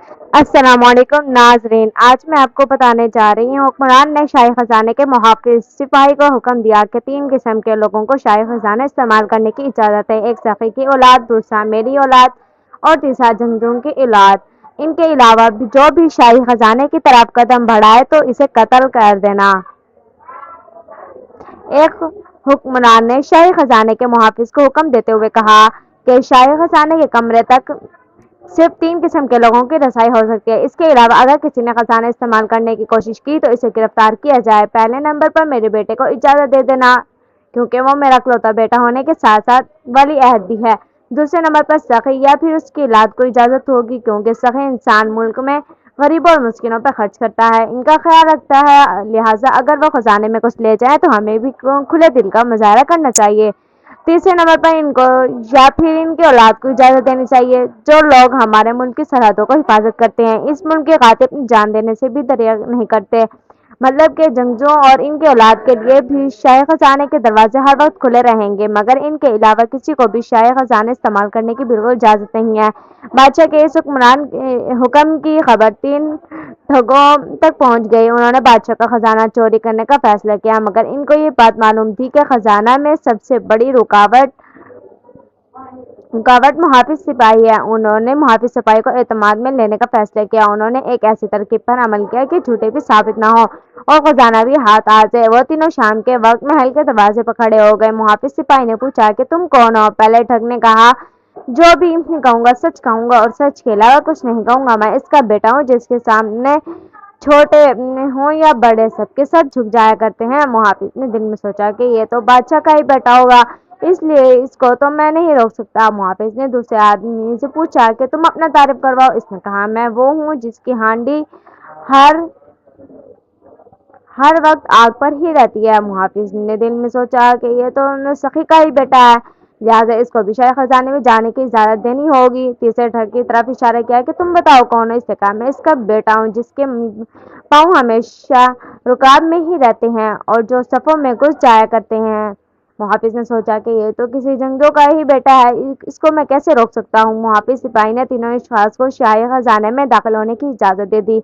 السلام علیکم ناظرین، آج میں آپ کو بتانے جا رہی ہوں حکمران نے شاہی خزانے کے محافظ سپاہی کو حکم دیا کہ 3 قسم کے لوگوں کو شاہی خزانہ استعمال کرنے کی اجازت ہے: ایک سخی کی اولاد، دوسرا میری اولاد اور تیسرا جنگجوؤں کی اولاد۔ ان کے علاوہ جو بھی شاہی خزانے کی طرف قدم بڑھائے تو اسے قتل کر دینا۔ ایک حکمران نے شاہی خزانے کے محافظ کو حکم دیتے ہوئے کہا کہ شاہی خزانے کے کمرے تک صرف 3 قسم کے لوگوں کی رسائی ہو سکتی ہے۔ اس کے علاوہ اگر کسی نے خزانہ استعمال کرنے کی کوشش کی تو اسے گرفتار کیا جائے۔ پہلے نمبر پر میرے بیٹے کو اجازت دے دینا، کیونکہ وہ میرا اکلوتا بیٹا ہونے کے ساتھ ساتھ ولی عہد بھی ہے۔ دوسرے نمبر پر سخی یا پھر اس کی اولاد کو اجازت ہوگی، کیونکہ سخی انسان ملک میں غریبوں اور مسکینوں پر خرچ کرتا ہے، ان کا خیال رکھتا ہے، لہٰذا اگر وہ خزانے میں کچھ لے جائیں تو ہمیں بھی کھلے دل کا مظاہرہ کرنا چاہیے۔ تیسرے نمبر پر ان کو یا پھر ان کی اولاد کو اجازت دینی چاہیے۔ جو لوگ ہمارے ملک کی سرحدوں کو حفاظت کرتے ہیں، اس ملک کے قاتل اپنی جان دینے سے بھی دریا نہیں کرتے، مطلب کہ جنگجوؤں اور ان کی اولاد کے لیے بھی شاہی خزانے کے دروازے ہر وقت کھلے رہیں گے، مگر ان کے علاوہ کسی کو بھی شاہی خزانے استعمال کرنے کی بالکل اجازت نہیں ہے۔ بادشاہ کے اس حکم کی خبر 3 ٹھگوں تک پہنچ گئی۔ انہوں نے بادشاہ کا خزانہ چوری کرنے کا فیصلہ کیا، مگر ان کو یہ بات معلوم تھی کہ خزانہ میں سب سے بڑی رکاوٹ محافظ سپاہی ہے۔ انہوں نے محافظ سپاہی کو اعتماد میں لینے کا فیصلہ کیا۔ انہوں نے ایک ایسی ترکیب پر عمل کیا کہ جھوٹے بھی ثابت نہ ہو اور خزانہ بھی ہاتھ آ جائے۔ وہ تینوں شام کے وقت محل کے دروازے پر کھڑے ہو گئے۔ محافظ سپاہی نے پوچھا کہ تم کون ہو؟ پہلے ٹھگ نے کہا، جو بھی کہوں گا سچ کہوں گا اور سچ کے علاوہ کچھ نہیں کہوں گا۔ میں اس کا بیٹا ہوں جس کے سامنے چھوٹے ہوں یا بڑے سب کے سر جھک جایا کرتے ہیں۔ محافظ نے دل میں سوچا کہ یہ تو بادشاہ کا ہی بیٹا ہوگا، اس لیے اس کو تو میں نہیں روک سکتا۔ محافظ نے دوسرے آدمی سے پوچھا کہ تم اپنا تعارف کرواؤ۔ اس نے کہا، میں وہ ہوں جس کی ہانڈی ہر وقت آگ پر ہی رہتی ہے۔ محافظ نے دل میں سوچا کہ یہ تو سخی کا ہی بیٹا ہے، لہٰذا اس کو بھی شاہی خزانے میں جانے کی اجازت دینی ہوگی۔ تیسرے ٹھگ کی طرف اشارہ کیا کہ تم بتاؤ کون ہو؟ اس نے کہا، میں اس کا بیٹا ہوں جس کے پاؤں ہمیشہ رکاب میں ہی رہتے ہیں اور جو صفوں میں گھس جایا کرتے ہیں۔ محافظ نے سوچا کہ یہ تو کسی جنگجو کا ہی بیٹا ہے، اس کو میں کیسے روک سکتا ہوں؟ محافظ سپاہی نے تینوں اشخاص کو شاہی خزانے میں داخل ہونے کی اجازت دے دی۔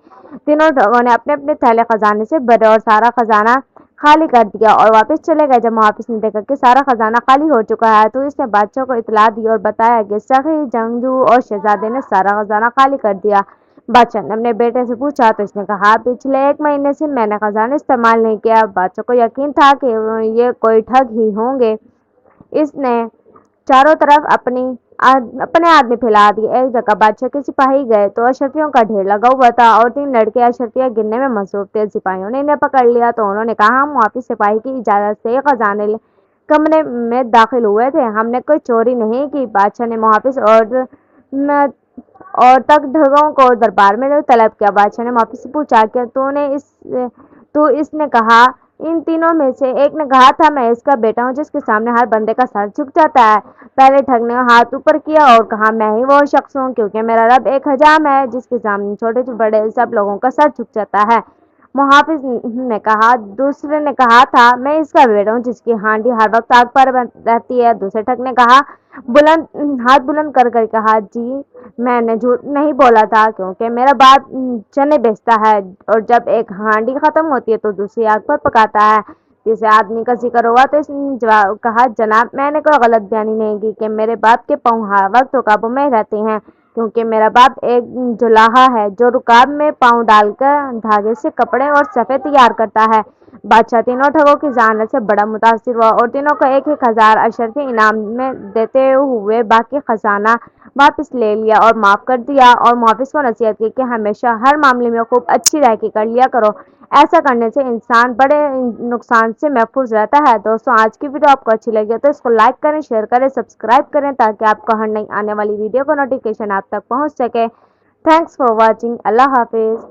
تینوں ٹھگوں نے اپنے اپنے تھیلے خزانے سے بھرے اور سارا خزانہ خالی کر دیا اور واپس چلے گئے۔ جب محافظ نے دیکھا کہ سارا خزانہ خالی ہو چکا ہے تو اس نے بادشاہ کو اطلاع دی اور بتایا کہ سخی، جنگجو اور شہزادے نے سارا خزانہ خالی کر دیا۔ بادشاہ نے اپنے بیٹے سے پوچھا تو اس نے کہا، پچھلے 1 مہینے سے میں نے خزانہ استعمال نہیں کیا۔ بادشاہ کو یقین تھا کہ یہ کوئی ٹھگ ہی ہوں گے۔ اس نے چاروں طرف اپنے آدمی پھیلا دیے۔ ایک جگہ بادشاہ کے سپاہی گئے تو اشرفیوں کا ڈھیر لگا ہوا تھا اور 3 لڑکے اشرفیاں گننے میں مصروف تھے۔ سپاہیوں نے انہیں پکڑ لیا تو انہوں نے کہا، ہم محافظ سپاہی کی اجازت سے خزانے کمرے میں داخل ہوئے تھے، ہم نے کوئی چوری نہیں کی۔ بادشاہ نے محافظ اور تک ٹھگوں کو دربار میں طلب کیا۔ بادشاہ نے محافظ سے پوچھا، کیا تو اس نے کہا، ان تینوں میں سے ایک نے کہا تھا، میں اس کا بیٹا ہوں جس کے سامنے ہر بندے کا سر جھک جاتا ہے۔ پہلے ٹھگ نے ہاتھ اوپر کیا اور کہا، میں ہی وہ شخص ہوں، کیونکہ میرا رب ایک حجام ہے جس کے سامنے چھوٹے سے بڑے سب لوگوں کا سر جھک جاتا ہے۔ محافظ نے کہا، دوسرے نے کہا تھا، میں اس کا بیٹا ہوں جس کی ہانڈی ہر وقت آگ پر رہتی ہے۔ دوسرے ٹھگ نے کہا، ہاتھ بلند کر کہا، جی میں نے جھوٹ نہیں بولا تھا، کیونکہ میرا باپ چنے بیچتا ہے اور جب ایک ہانڈی ختم ہوتی ہے تو دوسری آگ پر پکاتا ہے۔ تیسرے آدمی کا ذکر ہوا تو اس نے کہا، جناب میں نے کوئی غلط بیانی نہیں کی کہ میرے باپ کے پاؤں ہر وقت رکابوں میں رہتے ہیں، کیونکہ میرا باپ ایک جولاہا ہے جو رکاب میں پاؤں ڈال کر دھاگے سے کپڑے اور صفے تیار کرتا ہے۔ بادشاہ تینوں ٹھگوں کی ذہانت سے بڑا متاثر ہوا اور تینوں کو 1000 اشرفی انعام میں دیتے ہوئے باقی خزانہ واپس لے لیا اور معاف کر دیا، اور محافظ کو نصیحت کی کہ ہمیشہ ہر معاملے میں خوب اچھی رائے کی کر لیا کرو، ایسا کرنے سے انسان بڑے نقصان سے محفوظ رہتا ہے۔ دوستوں، آج کی ویڈیو آپ کو اچھی لگی تو اس کو لائک کریں، شیئر کریں، سبسکرائب کریں تاکہ آپ کو ہر نئی آنے والی ویڈیو کا نوٹیفیکیشن آپ تک پہنچ سکے۔ Thanks for watching. اللہ حافظ۔